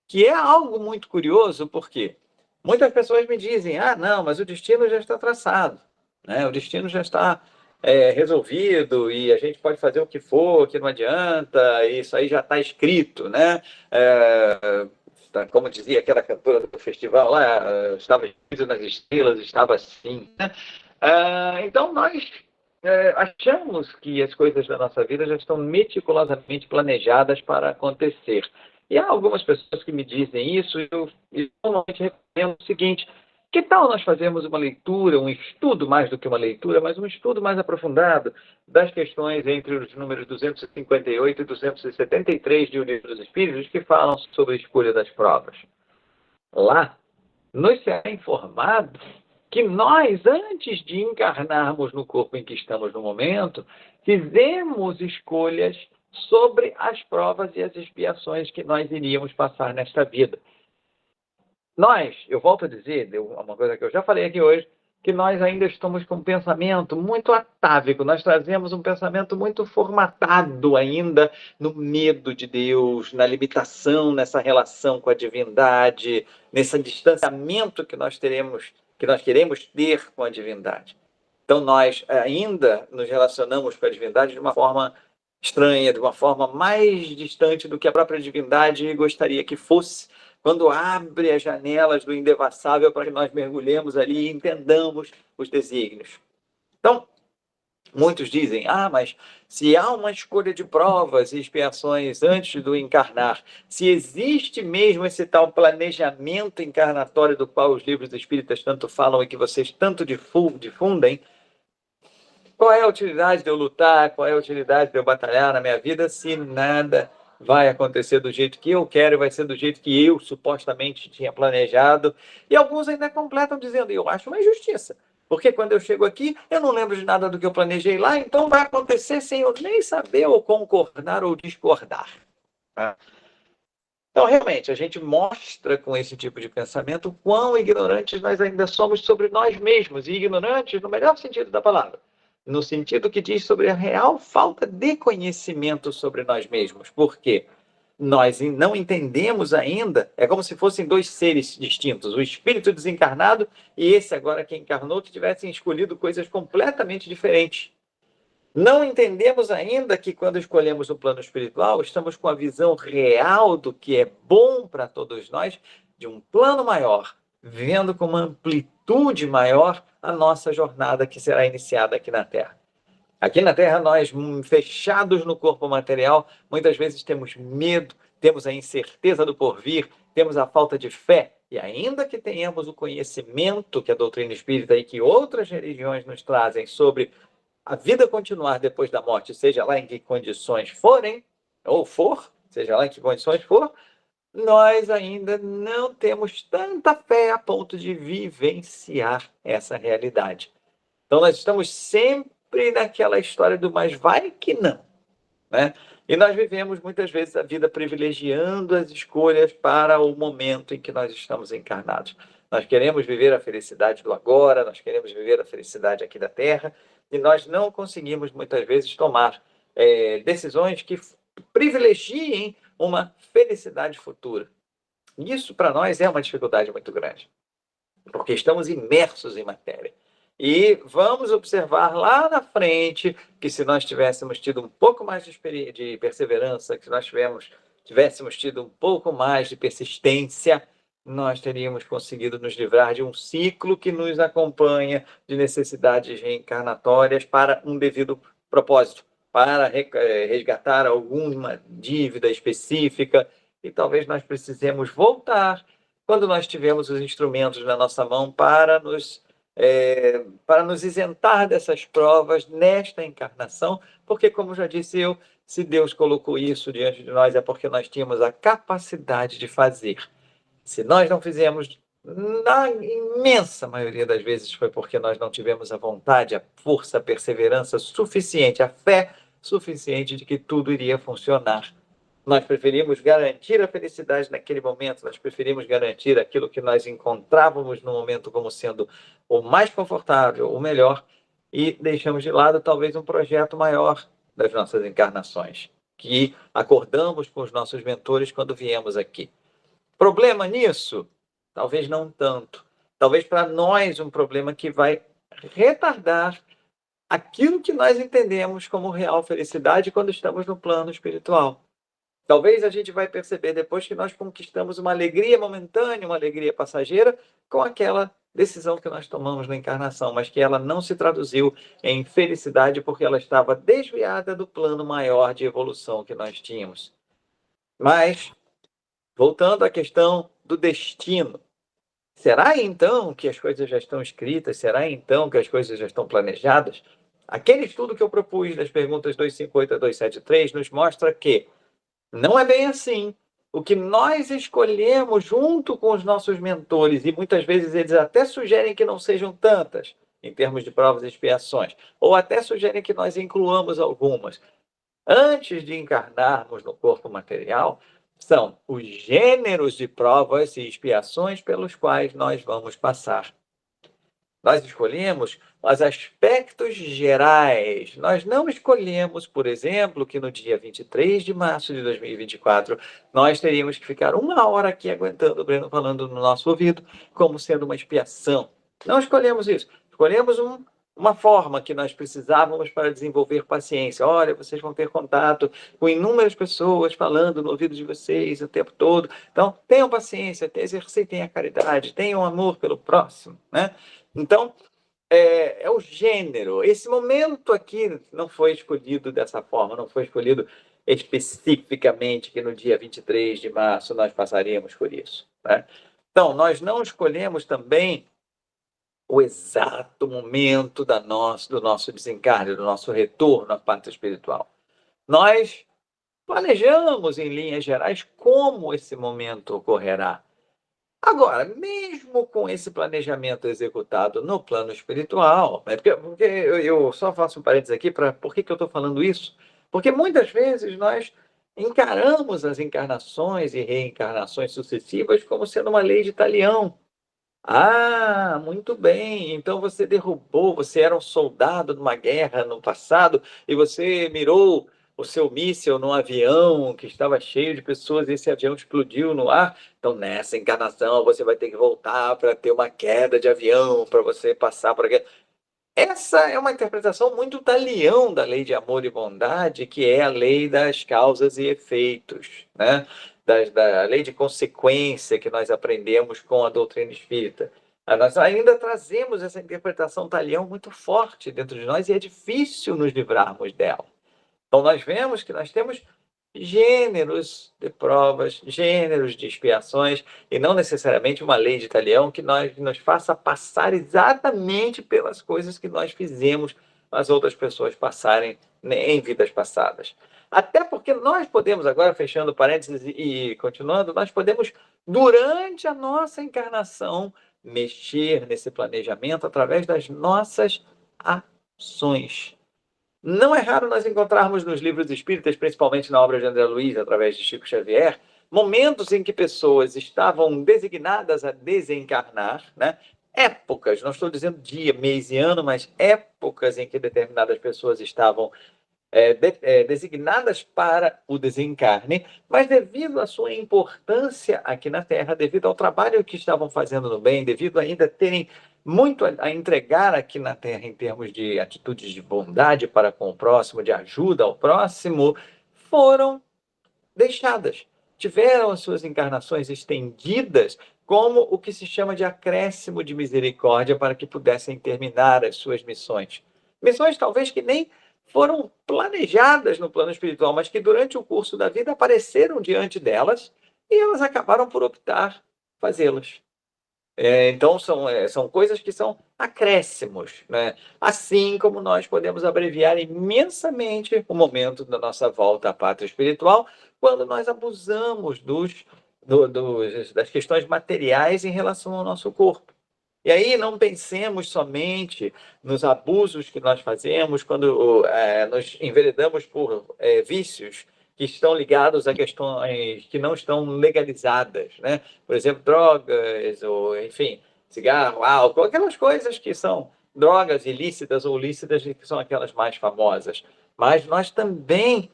que é algo muito curioso, porque muitas pessoas me dizem, não, mas o destino já está traçado, né? O destino já está resolvido e a gente pode fazer o que for, que não adianta, isso aí já está escrito, né? Como dizia aquela cantora do festival lá, estava escrito nas estrelas, estava assim, né? Então, nós achamos que as coisas da nossa vida já estão meticulosamente planejadas para acontecer. E há algumas pessoas que me dizem isso, e eu normalmente recomendo o seguinte, Que tal nós fazermos uma leitura, um estudo mais do que uma leitura, mas um estudo mais aprofundado das questões entre os números 258 e 273 de O Livro dos Espíritos, que falam sobre a escolha das provas? Lá, nos será informado que nós, antes de encarnarmos no corpo em que estamos no momento, fizemos escolhas sobre as provas e as expiações que nós iríamos passar nesta vida. Nós, eu volto a dizer, uma coisa que eu já falei aqui hoje, que nós ainda estamos com um pensamento muito atávico, nós trazemos um pensamento muito formatado ainda no medo de Deus, na limitação, nessa relação com a divindade, nesse distanciamento que nós queremos ter com a divindade. Então nós ainda nos relacionamos com a divindade de uma forma estranha, de uma forma mais distante do que a própria divindade gostaria que fosse, quando abre as janelas do indevassável para que nós mergulhemos ali e entendamos os desígnios. Então, muitos dizem, mas se há uma escolha de provas e expiações antes do encarnar, se existe mesmo esse tal planejamento encarnatório do qual os livros espíritas tanto falam e que vocês tanto difundem, qual é a utilidade de eu lutar, qual é a utilidade de eu batalhar na minha vida se nada vai acontecer do jeito que eu quero e vai ser do jeito que eu supostamente tinha planejado? E alguns ainda completam dizendo, eu acho uma injustiça, porque quando eu chego aqui, eu não lembro de nada do que eu planejei lá, então vai acontecer sem eu nem saber ou concordar ou discordar. Então, realmente, a gente mostra com esse tipo de pensamento o quão ignorantes nós ainda somos sobre nós mesmos, e ignorantes no melhor sentido da palavra, no sentido que diz sobre a real falta de conhecimento sobre nós mesmos. Por quê? Nós não entendemos ainda, é como se fossem dois seres distintos, o espírito desencarnado e esse agora que encarnou, que tivessem escolhido coisas completamente diferentes. Não entendemos ainda que quando escolhemos o plano espiritual, estamos com a visão real do que é bom para todos nós, de um plano maior, vendo com uma amplitude maior a nossa jornada que será iniciada aqui na Terra. Aqui na Terra, nós, fechados no corpo material, muitas vezes temos medo, temos a incerteza do porvir, temos a falta de fé, e ainda que tenhamos o conhecimento que a doutrina espírita e que outras religiões nos trazem sobre a vida continuar depois da morte, seja lá em que condições forem, ou for, seja lá em que condições for, nós ainda não temos tanta fé a ponto de vivenciar essa realidade. Então, nós estamos sempre naquela história do mas vai que não, né? E nós vivemos muitas vezes a vida privilegiando as escolhas para o momento em que nós estamos encarnados. Nós queremos viver a felicidade do agora, nós queremos viver a felicidade aqui da Terra, e nós não conseguimos muitas vezes tomar decisões que privilegiem uma felicidade futura. Isso para nós é uma dificuldade muito grande, porque estamos imersos em matéria. E vamos observar lá na frente que se nós tivéssemos tido um pouco mais de perseverança, que se nós tivéssemos tido um pouco mais de persistência, nós teríamos conseguido nos livrar de um ciclo que nos acompanha de necessidades reencarnatórias para um devido propósito, para resgatar alguma dívida específica, e talvez nós precisemos voltar quando nós tivermos os instrumentos na nossa mão para nos isentar dessas provas nesta encarnação, porque, como já disse eu, se Deus colocou isso diante de nós é porque nós tínhamos a capacidade de fazer. Se nós não fizemos, na imensa maioria das vezes foi porque nós não tivemos a vontade, a força, a perseverança suficiente, a fé suficiente de que tudo iria funcionar. Nós preferimos garantir a felicidade naquele momento, nós preferimos garantir aquilo que nós encontrávamos no momento como sendo o mais confortável, o melhor, e deixamos de lado talvez um projeto maior das nossas encarnações, que acordamos com os nossos mentores quando viemos aqui. Problema nisso? Talvez não tanto. Talvez para nós um problema que vai retardar aquilo que nós entendemos como real felicidade quando estamos no plano espiritual. Talvez a gente vai perceber depois que nós conquistamos uma alegria momentânea, uma alegria passageira, com aquela decisão que nós tomamos na encarnação, mas que ela não se traduziu em felicidade porque ela estava desviada do plano maior de evolução que nós tínhamos. Mas, voltando à questão do destino, Será então que as coisas já estão escritas? Será então que as coisas já estão planejadas? Aquele estudo que eu propus das perguntas 258 a 273 nos mostra que não é bem assim. O que nós escolhemos junto com os nossos mentores, e muitas vezes eles até sugerem que não sejam tantas, em termos de provas e expiações, ou até sugerem que nós incluamos algumas, antes de encarnarmos no corpo material, são os gêneros de provas e expiações pelos quais nós vamos passar. Nós escolhemos os aspectos gerais. Nós não escolhemos, por exemplo, que no dia 23 de março de 2024 nós teríamos que ficar 1 hora aqui aguentando o Breno falando no nosso ouvido, como sendo uma expiação. Não escolhemos isso. Escolhemos uma forma que nós precisávamos para desenvolver paciência. Olha, vocês vão ter contato com inúmeras pessoas falando no ouvido de vocês o tempo todo. Então, tenham paciência, exercitem a caridade, tenham amor pelo próximo, né? Então, é o gênero. Esse momento aqui não foi escolhido dessa forma, não foi escolhido especificamente que no dia 23 de março nós passaríamos por isso, né? Então, nós não escolhemos também o exato momento do nosso desencarne, do nosso retorno à pátria espiritual. Nós planejamos, em linhas gerais, como esse momento ocorrerá. Agora, mesmo com esse planejamento executado no plano espiritual, né, porque eu só faço um parênteses aqui para por que eu estou falando isso? Porque muitas vezes nós encaramos as encarnações e reencarnações sucessivas como sendo uma lei de talião. Ah, muito bem. Então você era um soldado numa guerra no passado e você mirou o seu míssil num avião que estava cheio de pessoas e esse avião explodiu no ar. Então, nessa encarnação, você vai ter que voltar para ter uma queda de avião, para você passar por aqui. Essa é uma interpretação muito talião da lei de amor e bondade, que é a lei das causas e efeitos, né? Da lei de consequência que nós aprendemos com a doutrina espírita. Nós ainda trazemos essa interpretação talião muito forte dentro de nós e é difícil nos livrarmos dela. Então, nós vemos que nós temos gêneros de provas, gêneros de expiações, e não necessariamente uma lei de talião que nos faça passar exatamente pelas coisas que nós fizemos as outras pessoas passarem em vidas passadas. Até porque nós podemos, agora fechando parênteses e continuando, nós podemos, durante a nossa encarnação, mexer nesse planejamento através das nossas ações. Não é raro nós encontrarmos nos livros espíritas, principalmente na obra de André Luiz, através de Chico Xavier, momentos em que pessoas estavam designadas a desencarnar, né? Épocas, não estou dizendo dia, mês e ano, mas épocas em que determinadas pessoas estavam designadas para o desencarne, mas devido à sua importância aqui na Terra, devido ao trabalho que estavam fazendo no bem, devido a ainda terem muito a entregar aqui na Terra em termos de atitudes de bondade para com o próximo, de ajuda ao próximo, foram deixadas. Tiveram as suas encarnações estendidas como o que se chama de acréscimo de misericórdia para que pudessem terminar as suas missões. Missões talvez que nem foram planejadas no plano espiritual, mas que durante o curso da vida apareceram diante delas e elas acabaram por optar fazê-las. Então, são coisas que são acréscimos, né? Assim como nós podemos abreviar imensamente o momento da nossa volta à pátria espiritual, quando nós abusamos das questões materiais em relação ao nosso corpo. E aí não pensemos somente nos abusos que nós fazemos quando nos enveredamos por vícios que estão ligados a questões que não estão legalizadas, né? Por exemplo, drogas, ou enfim, cigarro, álcool, aquelas coisas que são drogas ilícitas ou lícitas, que são aquelas mais famosas. Mas nós também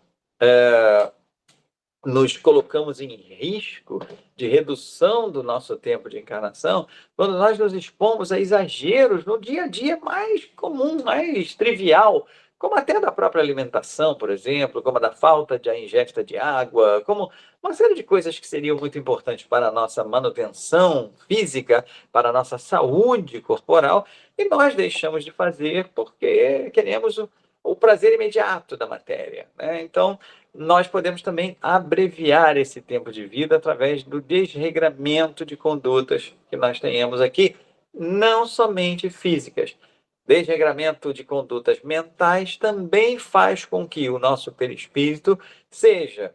nos colocamos em risco de redução do nosso tempo de encarnação quando nós nos expomos a exageros no dia a dia mais comum, mais trivial, como até da própria alimentação, por exemplo, como a da falta de ingesta de água, como uma série de coisas que seriam muito importantes para a nossa manutenção física, para a nossa saúde corporal, e nós deixamos de fazer porque queremos o prazer imediato da matéria, né? Então, nós podemos também abreviar esse tempo de vida através do desregramento de condutas que nós tenhamos aqui, não somente físicas. Desregramento de condutas mentais também faz com que o nosso perispírito seja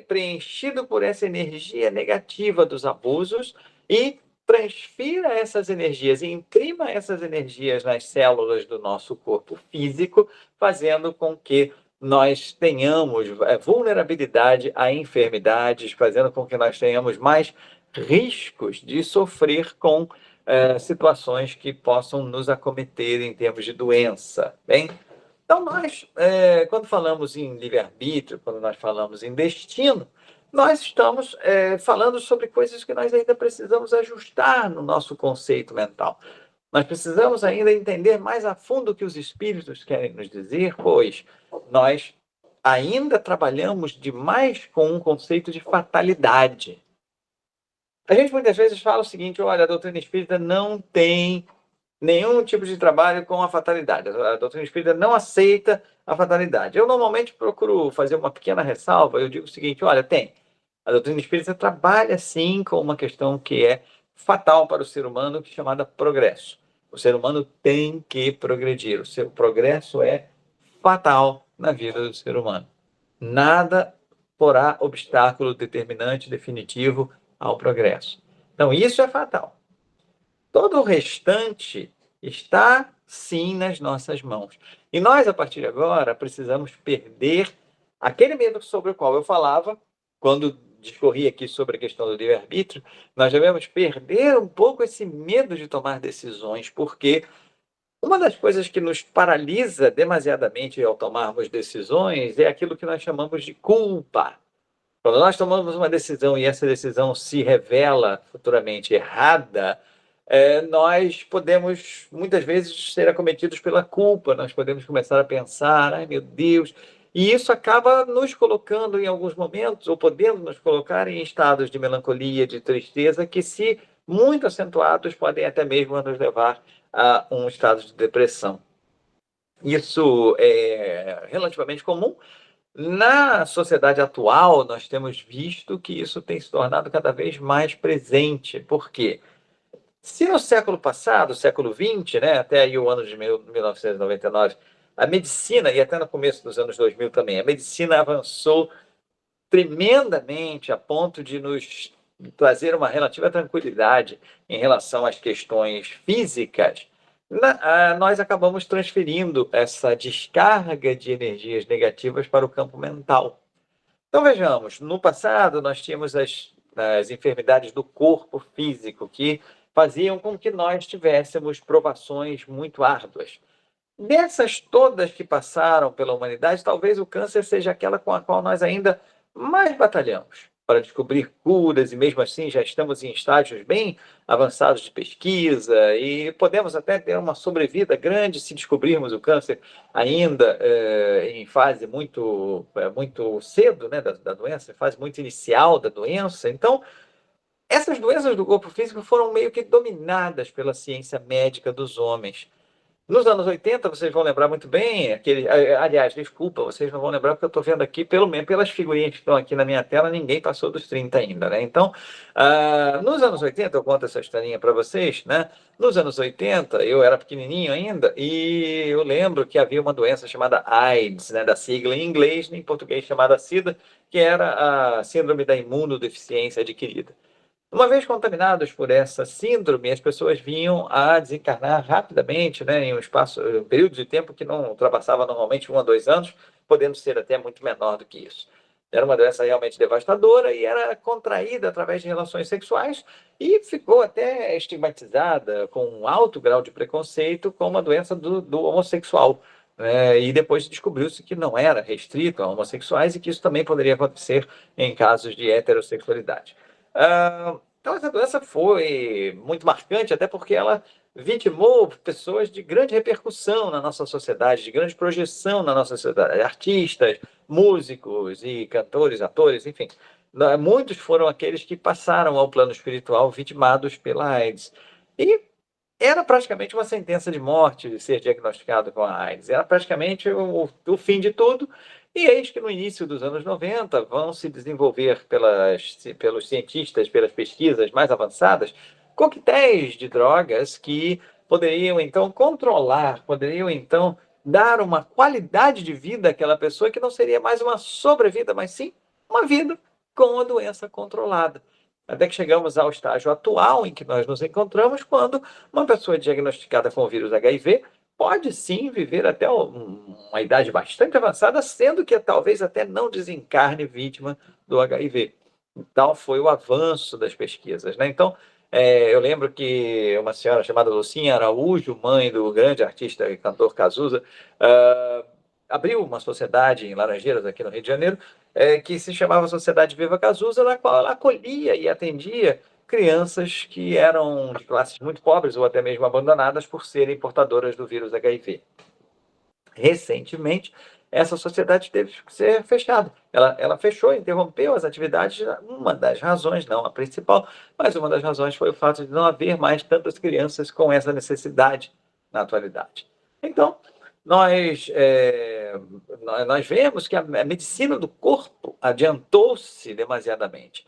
preenchido por essa energia negativa dos abusos e transfira essas energias e imprima essas energias nas células do nosso corpo físico, fazendo com que nós tenhamos vulnerabilidade a enfermidades, fazendo com que nós tenhamos mais riscos de sofrer com situações que possam nos acometer em termos de doença. Bem, então nós, quando falamos em livre-arbítrio, quando nós falamos em destino, nós estamos falando sobre coisas que nós ainda precisamos ajustar no nosso conceito mental. Nós precisamos ainda entender mais a fundo o que os espíritos querem nos dizer, pois nós ainda trabalhamos demais com um conceito de fatalidade. A gente muitas vezes fala o seguinte: olha, a doutrina espírita não tem nenhum tipo de trabalho com a fatalidade. A doutrina espírita não aceita a fatalidade. Eu normalmente procuro fazer uma pequena ressalva. Eu digo o seguinte: olha, a doutrina espírita trabalha sim com uma questão que é fatal para o ser humano, que é chamada progresso. O ser humano tem que progredir. O seu progresso é fatal na vida do ser humano. Nada porá obstáculo determinante, definitivo ao progresso. Então, isso é fatal. Todo o restante está, sim, nas nossas mãos. E nós, a partir de agora, precisamos perder aquele medo sobre o qual eu falava, quando discorri aqui sobre a questão do livre-arbítrio. Nós devemos perder um pouco esse medo de tomar decisões, porque uma das coisas que nos paralisa demasiadamente ao tomarmos decisões é aquilo que nós chamamos de culpa. Quando nós tomamos uma decisão e essa decisão se revela futuramente errada, nós podemos, muitas vezes, ser acometidos pela culpa. Nós podemos começar a pensar: ai, meu Deus. E isso acaba nos colocando, em alguns momentos, ou podendo nos colocar em estados de melancolia, de tristeza, que, se muito acentuados, podem até mesmo nos levar a um estado de depressão. Isso é relativamente comum. Na sociedade atual, nós temos visto que isso tem se tornado cada vez mais presente. Por quê? Se no século passado, século XX, né, até aí o ano de 1999, a medicina, e até no começo dos anos 2000 também, a medicina avançou tremendamente a ponto de nos trazer uma relativa tranquilidade em relação às questões físicas. Nós acabamos transferindo essa descarga de energias negativas para o campo mental. Então, vejamos, no passado nós tínhamos as enfermidades do corpo físico, que faziam com que nós tivéssemos provações muito árduas. Dessas todas que passaram pela humanidade, talvez o câncer seja aquela com a qual nós ainda mais batalhamos para descobrir curas, e mesmo assim já estamos em estágios bem avançados de pesquisa e podemos até ter uma sobrevida grande se descobrirmos o câncer ainda em fase muito cedo, né, da doença, fase muito inicial da doença. Então, essas doenças do corpo físico foram meio que dominadas pela ciência médica dos homens. Nos anos 80, vocês vão lembrar muito bem, aliás, desculpa, vocês não vão lembrar porque eu estou vendo aqui, pelo menos pelas figurinhas que estão aqui na minha tela, ninguém passou dos 30 ainda, né? Então, nos anos 80, eu conto essa historinha para vocês, né? Nos anos 80, eu era pequenininho ainda, e eu lembro que havia uma doença chamada AIDS, né? Da sigla em inglês, em português chamada SIDA, que era a síndrome da imunodeficiência adquirida. Uma vez contaminados por essa síndrome, as pessoas vinham a desencarnar rapidamente, né, em um período de tempo que não ultrapassava normalmente 1 a 2 anos, podendo ser até muito menor do que isso. Era uma doença realmente devastadora e era contraída através de relações sexuais e ficou até estigmatizada com um alto grau de preconceito como a doença do homossexual. E depois descobriu-se que não era restrito a homossexuais e que isso também poderia acontecer em casos de heterossexualidade. Então, essa doença foi muito marcante, até porque ela vitimou pessoas de grande repercussão na nossa sociedade, de grande projeção na nossa sociedade, artistas, músicos e cantores, atores, enfim. Muitos foram aqueles que passaram ao plano espiritual vitimados pela AIDS. E era praticamente uma sentença de morte de ser diagnosticado com a AIDS. Era praticamente o fim de tudo. E eis que no início dos anos 90 vão se desenvolver pelos cientistas, pelas pesquisas mais avançadas, coquetéis de drogas que poderiam então controlar, poderiam então dar uma qualidade de vida àquela pessoa que não seria mais uma sobrevida, mas sim uma vida com a doença controlada. Até que chegamos ao estágio atual em que nós nos encontramos, quando uma pessoa diagnosticada com o vírus HIV pode sim viver até uma idade bastante avançada, sendo que talvez até não desencarne vítima do HIV. Tal foi o avanço das pesquisas, né? Então, eu lembro que uma senhora chamada Lucinha Araújo, mãe do grande artista e cantor Cazuza, abriu uma sociedade em Laranjeiras, aqui no Rio de Janeiro, que se chamava Sociedade Viva Cazuza, na qual ela acolhia e atendia crianças que eram de classes muito pobres ou até mesmo abandonadas por serem portadoras do vírus HIV. Recentemente, essa sociedade teve que ser fechada. Ela fechou, interrompeu as atividades. Uma das razões, não a principal, mas uma das razões foi o fato de não haver mais tantas crianças com essa necessidade na atualidade. Então, nós vemos que a medicina do corpo adiantou-se demasiadamente,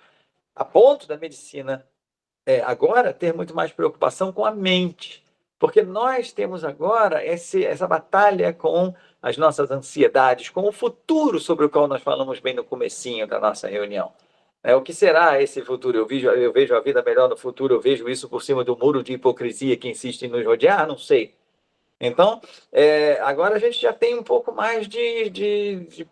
a ponto da medicina agora ter muito mais preocupação com a mente, porque nós temos agora essa batalha com as nossas ansiedades, com o futuro sobre o qual nós falamos bem no comecinho da nossa reunião. O que será esse futuro? Eu vejo a vida melhor no futuro, eu vejo isso por cima do muro de hipocrisia que insiste em nos rodear? Não sei. Então, agora a gente já tem um pouco mais de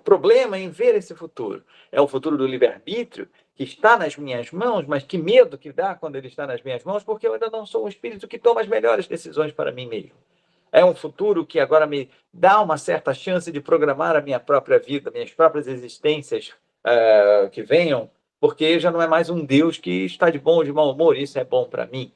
problema em ver esse futuro. É o futuro do livre-arbítrio, que está nas minhas mãos, mas que medo que dá quando ele está nas minhas mãos, porque eu ainda não sou um espírito que toma as melhores decisões para mim mesmo. É um futuro que agora me dá uma certa chance de programar a minha própria vida, minhas próprias existências que venham, porque já não é mais um Deus que está de bom ou de mau humor, isso é bom para mim.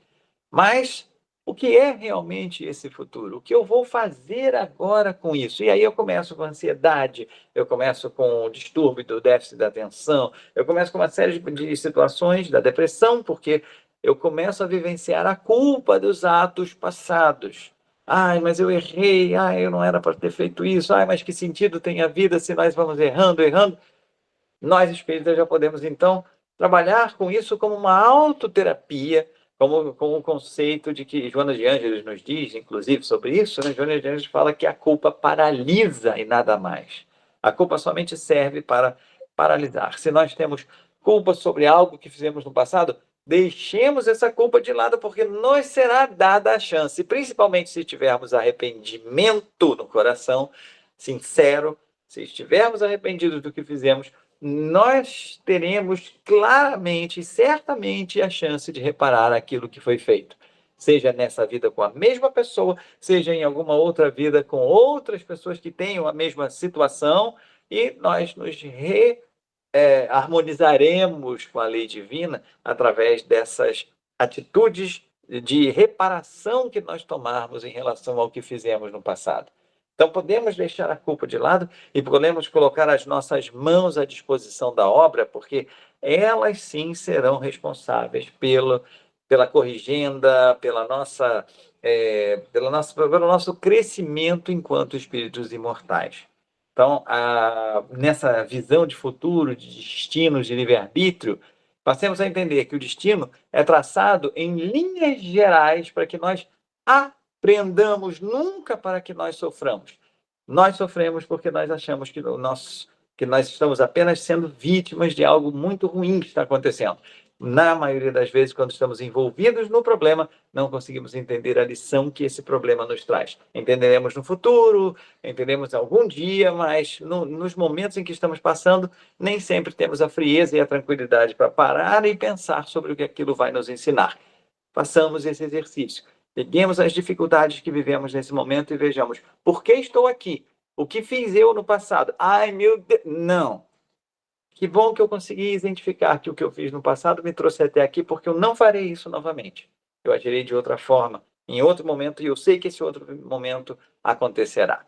Mas o que é realmente esse futuro? O que eu vou fazer agora com isso? E aí eu começo com ansiedade, eu começo com o distúrbio do déficit da atenção, eu começo com uma série de situações da depressão, porque eu começo a vivenciar a culpa dos atos passados. Ai, mas eu errei, ai, eu não era para ter feito isso, ai, mas que sentido tem a vida se nós vamos errando? Nós espíritas já podemos, então, trabalhar com isso como uma autoterapia, como o conceito de que Joana de Ângeles nos diz, inclusive, sobre isso, né? Joana de Ângeles fala que a culpa paralisa e nada mais. A culpa somente serve para paralisar. Se nós temos culpa sobre algo que fizemos no passado, deixemos essa culpa de lado, porque nos será dada a chance, principalmente se tivermos arrependimento no coração, sincero, se estivermos arrependidos do que fizemos, nós teremos claramente e certamente a chance de reparar aquilo que foi feito. Seja nessa vida com a mesma pessoa, seja em alguma outra vida com outras pessoas que tenham a mesma situação, e nós nos harmonizaremos com a lei divina através dessas atitudes de reparação que nós tomarmos em relação ao que fizemos no passado. Então, podemos deixar a culpa de lado e podemos colocar as nossas mãos à disposição da obra, porque elas sim serão responsáveis pela corrigenda, pelo nosso crescimento enquanto espíritos imortais. Então, nessa visão de futuro, de destinos, de livre-arbítrio, passemos a entender que o destino é traçado em linhas gerais para que nós aprendamos, nunca para que nós soframos. Nós sofremos porque nós achamos que nós estamos apenas sendo vítimas de algo muito ruim que está acontecendo. Na maioria das vezes, quando estamos envolvidos no problema, não conseguimos entender a lição que esse problema nos traz. Entenderemos no futuro, entenderemos algum dia, mas nos momentos em que estamos passando, nem sempre temos a frieza e a tranquilidade para parar e pensar sobre o que aquilo vai nos ensinar. Façamos esse exercício. Peguemos as dificuldades que vivemos nesse momento e vejamos, por que estou aqui? O que fiz eu no passado? Ai, meu Deus, não. Que bom que eu consegui identificar que o que eu fiz no passado me trouxe até aqui, porque eu não farei isso novamente. Eu agirei de outra forma, em outro momento, e eu sei que esse outro momento acontecerá.